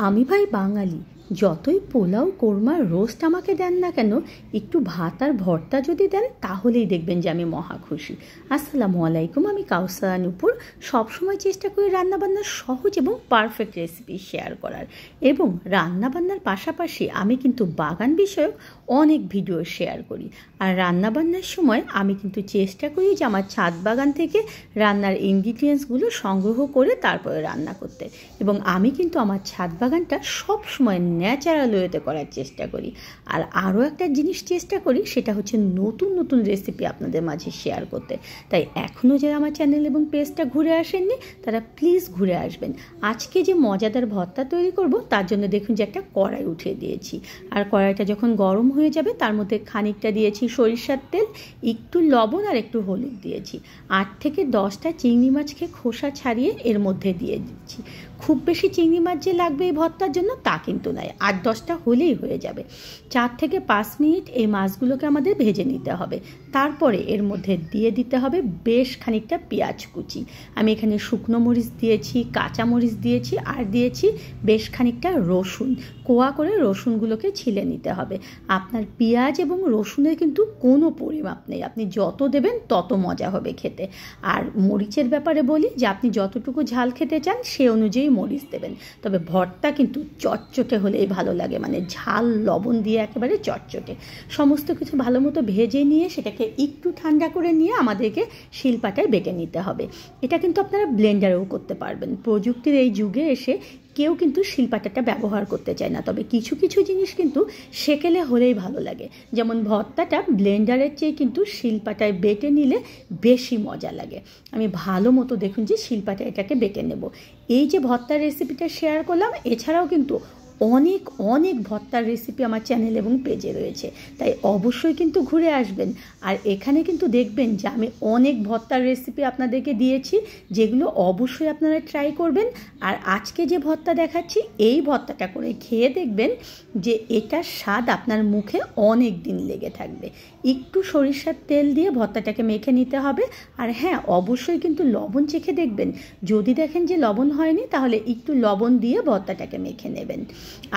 আমি ভাই বাঙালি। যতই পোলাও কোরমা রোস্ট আমাকে দেন না কেন, একটু ভাত আর ভর্তা যদি দেন তাহলেই দেখবেন যে আমি মহা খুশি। আসসালামু আলাইকুম, আমি কাউসারা নূপুর। সবসময় চেষ্টা করি রান্নাবান্নার সহজ এবং পারফেক্ট রেসিপি শেয়ার করার, এবং রান্নাবান্নার পাশাপাশি আমি কিন্তু বাগান বিষয়ক অনেক ভিডিও শেয়ার করি। আর রান্নাবান্নার সময় আমি কিন্তু চেষ্টা করি যে আমার ছাদ বাগান থেকে রান্নার ইনগ্রিডিয়েন্টসগুলো সংগ্রহ করে তারপরে রান্না করতে, এবং আমি কিন্তু আমার ছাদ বাগানটা সব সময় ন্যাচারাল ওয়েতে করার চেষ্টা করি। আর আরও একটা জিনিস চেষ্টা করি, সেটা হচ্ছে নতুন নতুন রেসিপি আপনাদের মাঝে শেয়ার করতে। তাই এখনও যারা আমার চ্যানেল এবং পেজটা ঘুরে আসেননি তারা প্লিজ ঘুরে আসবেন। আজকে যে মজাদার ভর্তা তৈরি করব তার জন্য দেখুন যে একটা কড়াই উঠিয়ে দিয়েছি, আর কড়াইটা যখন গরম হয়ে যাবে তার মধ্যে খানিকটা দিয়েছি সরিষার তেল, একটু লবণ আর একটু হলুদ দিয়েছি। 8 থেকে 10টা চিংড়ি মাছকে খোসা ছাড়িয়ে এর মধ্যে দিয়ে দিচ্ছি। খুব বেশি চিংড়ি মাছ যে লাগবে এই ভর্তার জন্য তা কিন্তু নয়, 8-10টা হলেই হয়ে যাবে। 4 থেকে 5 মিনিট এই মাছগুলোকে আমাদের ভেজে নিতে হবে। তারপরে এর মধ্যে দিয়ে দিতে হবে বেশ খানিকটা পেঁয়াজ কুচি। আমি এখানে শুকনো মরিচ দিয়েছি, কাঁচা মরিচ দিয়েছি, আর দিয়েছি বেশ খানিকটা রসুন। কোয়া করে রসুনগুলোকে ছিলে নিতে হবে। আপনার পেঁয়াজ এবং রসুনের কিন্তু কোনো পরিমাপ নেই, আপনি যত দেবেন তত মজা হবে খেতে। আর মরিচের ব্যাপারে বলি যে আপনি যতটুকু ঝাল খেতে চান সে অনুযায়ী মরিচ দেবেন, তবে ভর্তা কিন্তু চটচটে হলেই ভালো লাগে, মানে ঝাল লবণ দিয়ে একেবারে চটচটে। সমস্ত কিছু ভালো মতো ভেজে নিয়ে সেটাকে একটু ঠান্ডা করে নিয়ে আমাদেরকে শিলপাটায় বেটে নিতে হবে। এটা কিন্তু আপনারা ব্লেন্ডারেও করতে পারবেন। প্রযুক্তির এই যুগে এসে কেউ কিন্তু শিলপাটাটা ব্যবহার করতে চায় না, তবে কিছু কিছু জিনিস কিন্তু সেকেলে হলেই ভালো লাগে। যেমন ভর্তাটা ব্লেন্ডারের চেয়ে কিন্তু শিলপাটায় বেটে নিলে বেশি মজা লাগে। আমি ভালো মতো দেখুন যে শিলপাটায় এটাকে বেটে নেব। এই যে ভর্তার রেসিপিটা শেয়ার করলাম, এছাড়াও কিন্তু অনেক অনেক ভর্তার রেসিপি আমার চ্যানেল এবং পেজে রয়েছে, তাই অবশ্যই কিন্তু ঘুরে আসবেন। আর এখানে কিন্তু দেখবেন যে আমি অনেক ভর্তার রেসিপি আপনাদেরকে দিয়েছি, যেগুলো অবশ্যই আপনারা ট্রাই করবেন। আর আজকে যে ভর্তা দেখাচ্ছি এই ভর্তাটা করে খেয়ে দেখবেন যে এটার স্বাদ আপনার মুখে অনেক দিন লেগে থাকবে। একটু সরিষার তেল দিয়ে ভর্তাটাকে মেখে নিতে হবে। আর হ্যাঁ, অবশ্যই কিন্তু লবণ চেখে দেখবেন, যদি দেখেন যে লবণ হয়নি তাহলে একটু লবণ দিয়ে ভর্তাটাকে মেখে নেবেন।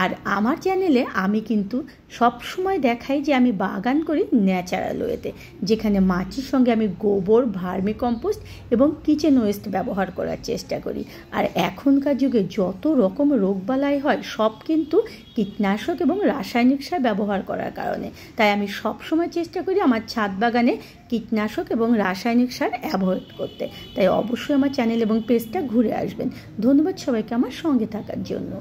আর আমার চ্যানেলে আমি কিন্তু সব সময় দেখাই যে আমি বাগান করি ন্যাচারাল ওয়েতে, যেখানে মাটির সঙ্গে আমি গোবর, ভার্মি কম্পোস্ট এবং কিচেন ওয়েস্ট ব্যবহার করার চেষ্টা করি। আর এখনকার যুগে যত রকম রোগবালাই হয় সব কিন্তু কীটনাশক এবং রাসায়নিক সার ব্যবহার করার কারণে। তাই আমি সব সময় চেষ্টা করি আমার ছাদ বাগানে কীটনাশক এবং রাসায়নিক সার অ্যাভয়েড করতে। তাই অবশ্যই আমার চ্যানেল এবং পেজটা ঘুরে আসবেন। ধন্যবাদ সবাইকে আমার সঙ্গে থাকার জন্য।